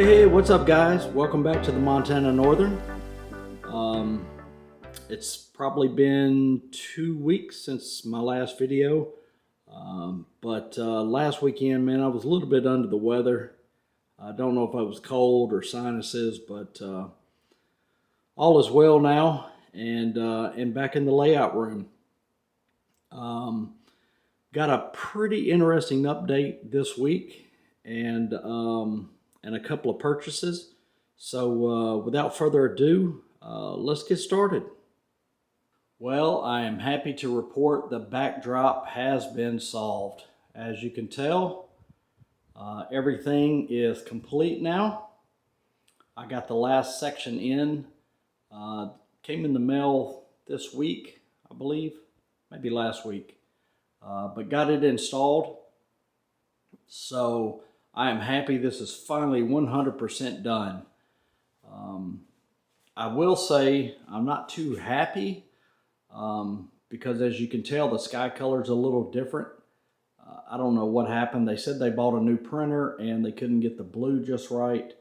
Hey, what's up guys? Welcome back to the Montana Northern. It's probably been 2 weeks since my last video. But last weekend, man, I was a little bit under the weather. I don't know if I was cold or sinuses, but all is well now, and back in the layout room. Got a pretty interesting update this week, and a couple of purchases. So without further ado, let's get started. Well, I am happy to report the backdrop has been solved. As you can tell, everything is complete now. I got the last section in. Came in the mail this week, I believe, maybe last week, but got it installed. So I am happy this is finally 100% done. I will say I'm not too happy because, as you can tell, the sky color is a little different. I don't know what happened. They said they bought a new printer and they couldn't get the blue just right.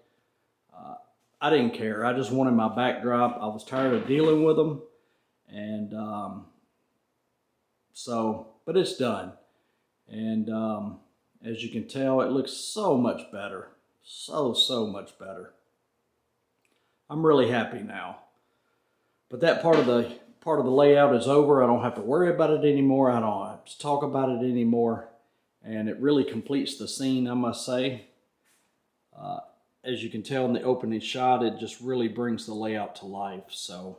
I didn't care. I just wanted my backdrop. I was tired of dealing with them. And but it's done. And as you can tell, it looks so much better. So much better. I'm really happy now. But that part of the layout is over. I don't have to worry about it anymore. I don't have to talk about it anymore. And it really completes the scene, I must say. As you can tell in the opening shot, it just really brings the layout to life. So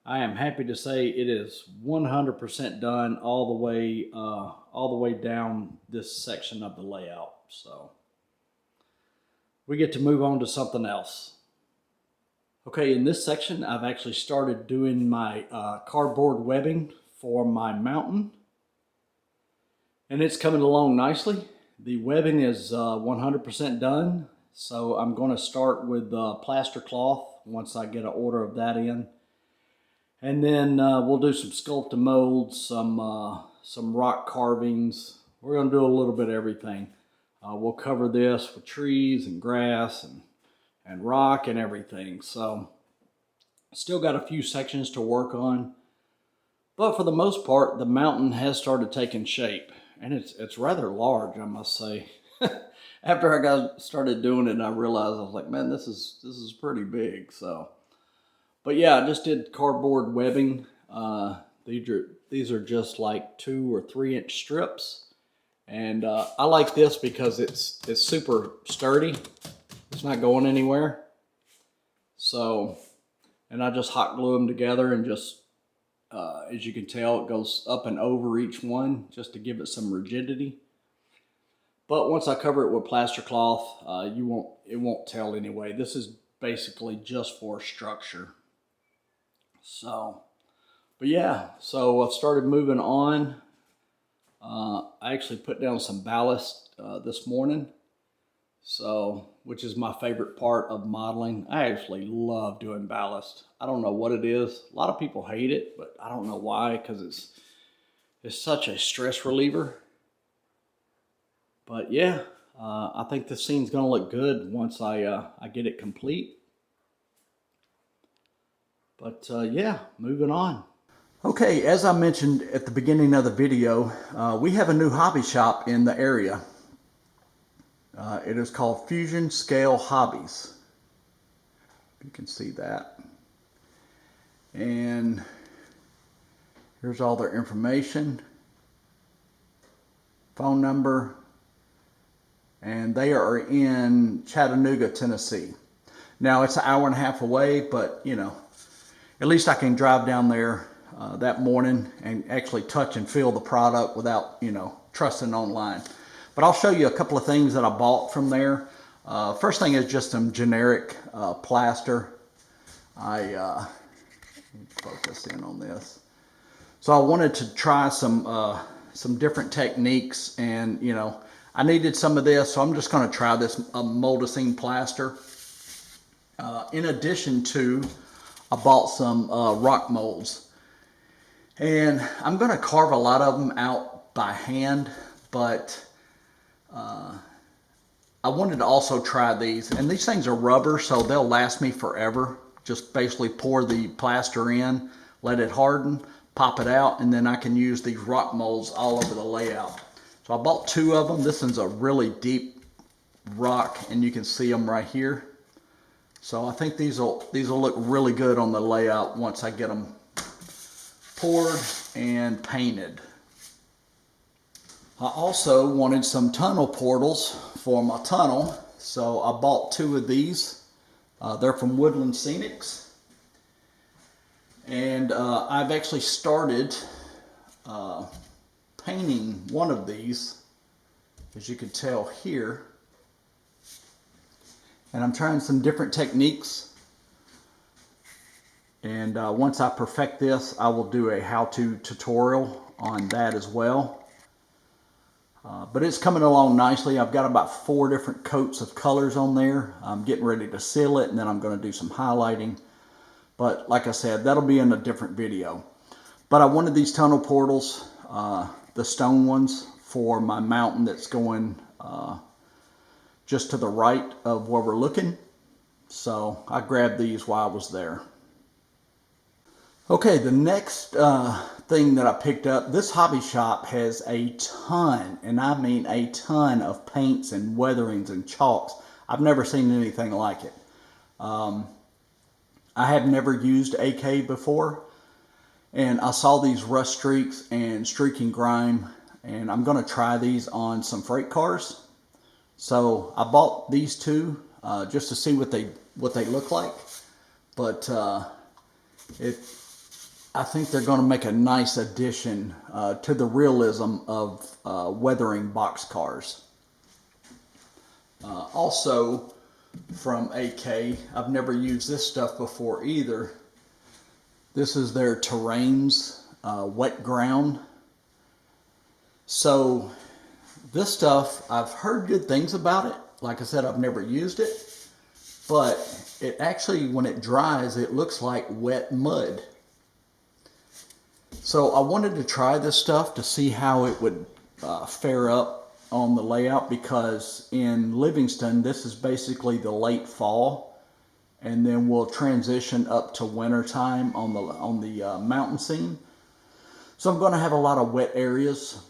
I am happy to say it is 100% done all the way down this section of the layout. So we get to move on to something else. Okay, in this section, I've actually started doing my cardboard webbing for my mountain, and it's coming along nicely. The webbing is 100% done, so I'm going to start with plaster cloth once I get an order of that in. And then we'll do some sculpt and molds, some rock carvings. We're going to do a little bit of everything. We'll cover this with trees and grass and rock and everything. So still got a few sections to work on. But for the most part, the mountain has started taking shape. And it's rather large, I must say. After I started doing it, I realized, I was like, man, this is pretty big. So. But yeah, I just did cardboard webbing. These are just like 2 or 3 inch strips. And I like this because it's super sturdy. It's not going anywhere. So, and I just hot glue them together and just, as you can tell, it goes up and over each one just to give it some rigidity. But once I cover it with plaster cloth, it won't tell anyway. This is basically just for structure. So, but yeah, so I've started moving on. I actually put down some ballast this morning, so, which is my favorite part of modeling. I actually love doing ballast. I don't know what it is. A lot of people hate it, but I don't know why, because it's such a stress reliever. But yeah, I think this scene's gonna look good once I get it complete. But yeah, moving on. Okay, as I mentioned at the beginning of the video, we have a new hobby shop in the area. It is called Fusion Scale Hobbies. You can see that. And here's all their information, phone number, and they are in Chattanooga, Tennessee. Now it's an hour and a half away, but you know, at least I can drive down there that morning and actually touch and feel the product without, you know, trusting online. But I'll show you a couple of things that I bought from there. First thing is just some generic plaster. Let me focus in on this. So I wanted to try some different techniques, and you know, I needed some of this, so I'm just going to try this moldicine plaster. In addition to, I bought some rock molds, and I'm going to carve a lot of them out by hand, but I wanted to also try these, and these things are rubber, so they'll last me forever. Just basically pour the plaster in, let it harden, pop it out, and then I can use these rock molds all over the layout. So I bought 2 of them. This one's a really deep rock, and you can see them right here. So I think these will look really good on the layout once I get them poured and painted. I also wanted some tunnel portals for my tunnel, so I bought 2 of these. They're from Woodland Scenics, and I've actually started painting one of these, as you can tell here. And I'm trying some different techniques, and once I perfect this, I will do a how-to tutorial on that as well. But it's coming along nicely. I've got about 4 different coats of colors on there. I'm getting ready to seal it, and then I'm going to do some highlighting. But like I said, that'll be in a different video. But I wanted these tunnel portals, the stone ones, for my mountain that's going just to the right of where we're looking. So I grabbed these while I was there. Okay, the next thing that I picked up, this hobby shop has a ton, and I mean a ton, of paints and weatherings and chalks. I've never seen anything like it. I have never used AK before, and I saw these rust streaks and streaking grime, and I'm going to try these on some freight cars. So I bought these 2 just to see what they look like, but I think they're going to make a nice addition to the realism of weathering box cars. Also from AK, I've never used this stuff before either. This is their Terrains wet ground. So this stuff, I've heard good things about it. Like I said, I've never used it, but it actually, when it dries, it looks like wet mud. So I wanted to try this stuff to see how it would fare up on the layout, because in Livingston, this is basically the late fall, and then we'll transition up to winter time on the mountain scene. So I'm going to have a lot of wet areas,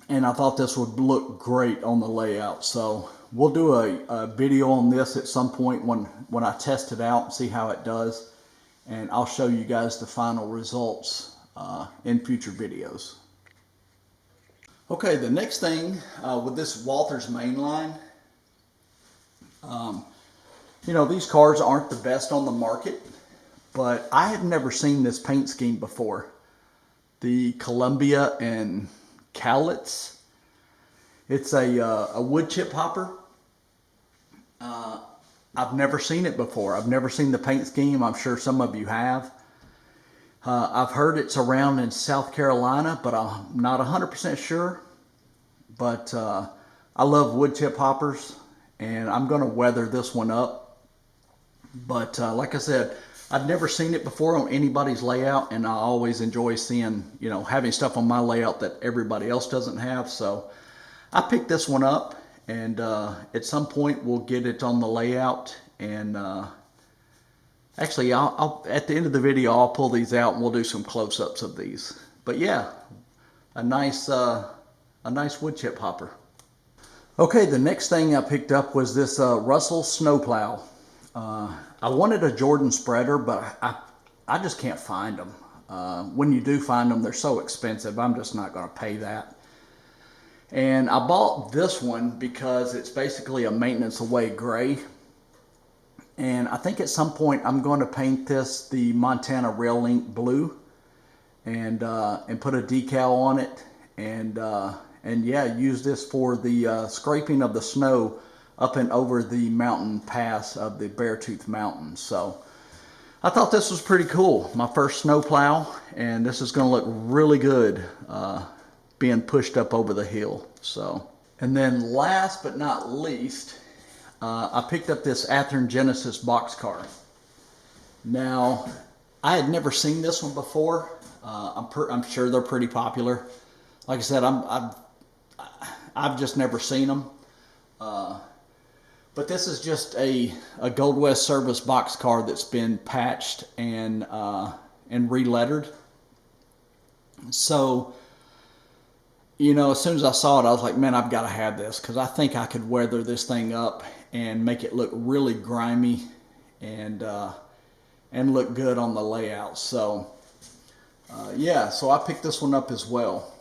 and I thought this would look great on the layout. So we'll do a video on this at some point when I test it out and see how it does. And I'll show you guys the final results in future videos. Okay, the next thing with this Walther's mainline, you know, these cars aren't the best on the market, but I have never seen this paint scheme before. The Columbia and Cowlitz. It's a Woodchip Hopper. I've never seen it before. I've never seen the paint scheme. I'm sure some of you have. I've heard it's around in South Carolina, but I'm not 100% sure. But I love Woodchip Hoppers, and I'm going to weather this one up. But like I said, I've never seen it before on anybody's layout, and I always enjoy seeing, you know, having stuff on my layout that everybody else doesn't have. So I picked this one up, and at some point we'll get it on the layout. And actually, I'll at the end of the video, I'll pull these out and we'll do some close-ups of these. But yeah, a nice Woodchip Hopper. Okay, the next thing I picked up was this Russell snowplow. I wanted a Jordan spreader, but I just can't find them. When you do find them, they're so expensive. I'm just not going to pay that. And I bought this one because it's basically a maintenance away gray. And I think at some point I'm going to paint this the Montana Rail Link blue, and put a decal on it, and yeah, use this for the scraping of the snow up and over the mountain pass of the Beartooth Mountains. So I thought this was pretty cool. My first snow plow, and this is going to look really good being pushed up over the hill. So, and then last but not least, I picked up this Aan Genesis Box Car. Now, I had never seen this one before. I'm sure they're pretty popular. Like I said, I've just never seen them. But this is just a Gold West Service box car that's been patched and re-lettered. So, you know, as soon as I saw it, I was like, man, I've got to have this, because I think I could weather this thing up and make it look really grimy and look good on the layout. So, yeah, so I picked this one up as well.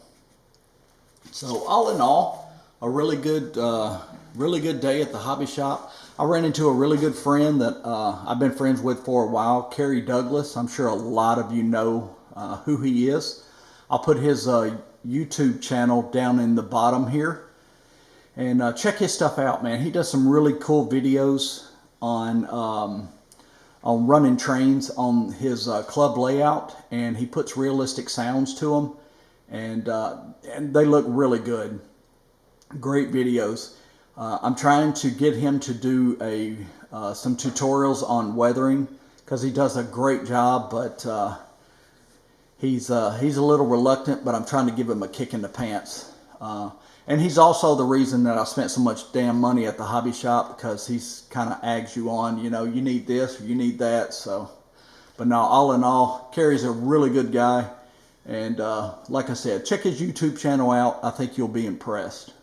So all in all, a really good day at the hobby shop. I ran into a really good friend that I've been friends with for a while, Kerry Douglas. I'm sure a lot of you know who he is. I'll put his YouTube channel down in the bottom here, and check his stuff out, man. He does some really cool videos on running trains on his club layout, and he puts realistic sounds to them, and they look really good. Great videos. I'm trying to get him to do some tutorials on weathering, because he does a great job, but he's a little reluctant, but I'm trying to give him a kick in the pants. And he's also the reason that I spent so much damn money at the hobby shop, because he's kind of eggs you on, you know, you need this or you need that. So, but no, all in all, Kerry's a really good guy. And like I said, check his YouTube channel out. I think you'll be impressed.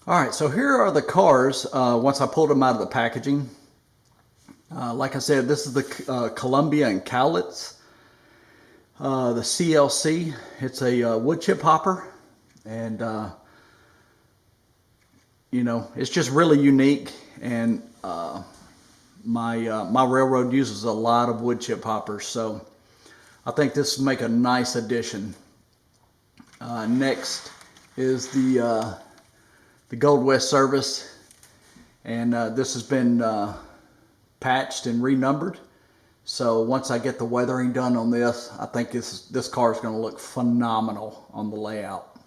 All right, so here are the cars once I pulled them out of the packaging. Like I said, this is the Columbia and Cowlitz. The CLC, it's a Woodchip Hopper, and you know, it's just really unique. And my railroad uses a lot of Woodchip Hoppers, so I think this will make a nice addition. Next is the Gold West Service, and this has been patched and renumbered. So once I get the weathering done on this, I think this car is going to look phenomenal on the layout.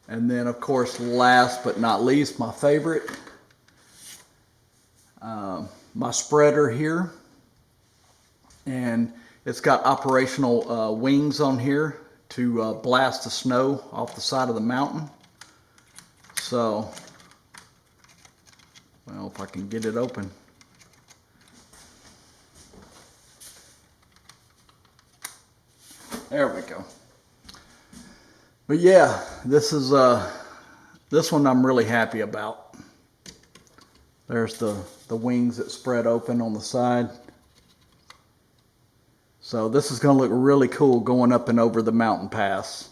And then, of course, last but not least, my favorite, my spreader here. And it's got operational wings on here to blast the snow off the side of the mountain. So, well, if I can get it open. There we go. But yeah, this one I'm really happy about. There's the wings that spread open on the side. So this is going to look really cool going up and over the mountain pass.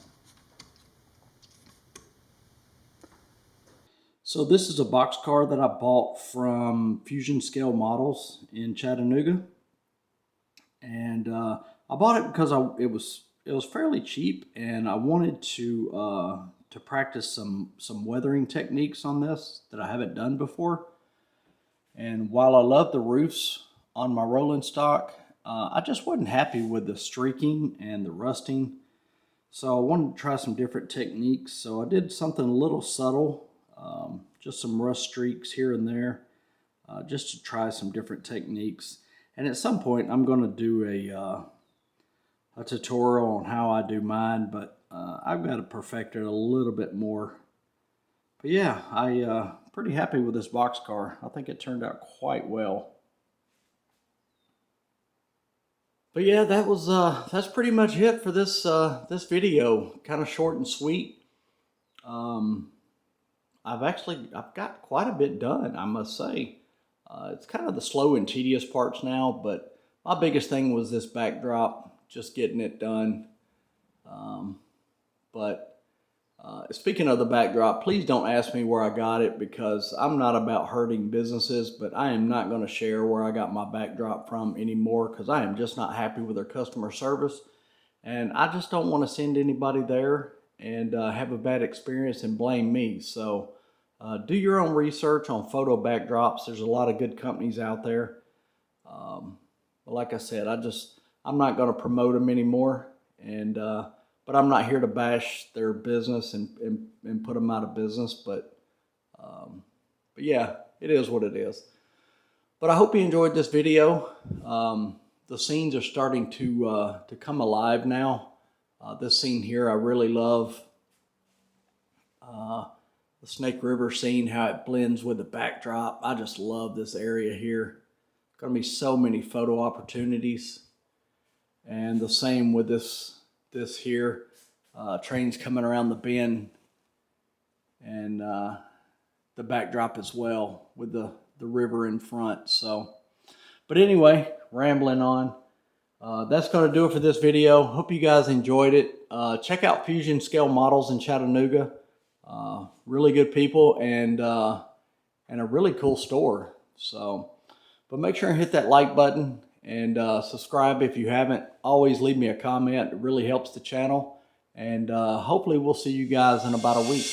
So this is a box car that I bought from Fusion Scale Models in Chattanooga. And I bought it because it was fairly cheap, and I wanted to practice some weathering techniques on this that I haven't done before. And while I love the roofs on my rolling stock, I just wasn't happy with the streaking and the rusting. So I wanted to try some different techniques. So I did something a little subtle, just some rust streaks here and there, just to try some different techniques. And at some point I'm going to do a tutorial on how I do mine, but I've got to perfect it a little bit more. But yeah, I'm pretty happy with this box car. I think it turned out quite well. But yeah, that's pretty much it for this this video. Kind of short and sweet. I've got quite a bit done, I must say. It's kind of the slow and tedious parts now, but my biggest thing was this backdrop, just getting it done. Speaking of the backdrop, please don't ask me where I got it, because I'm not about hurting businesses, but I am not going to share where I got my backdrop from anymore, because I am just not happy with their customer service, and I just don't want to send anybody there and have a bad experience and blame me. So do your own research on photo backdrops. There's a lot of good companies out there. But like I said, I'm not going to promote them anymore, but I'm not here to bash their business and put them out of business. But yeah, it is what it is. But I hope you enjoyed this video. The scenes are starting to come alive now. This scene here I really love. the Snake River scene, how it blends with the backdrop. I just love this area here. Gonna be so many photo opportunities. And the same with this here. Trains coming around the bend, and the backdrop as well with the river in front. So, but anyway, rambling on. That's going to do it for this video. Hope you guys enjoyed it. Check out Fusion Scale Models in Chattanooga. Really good people, and a really cool store. So, but make sure and hit that like button and subscribe if you haven't. Always leave me a comment. It really helps the channel. And hopefully we'll see you guys in about a week.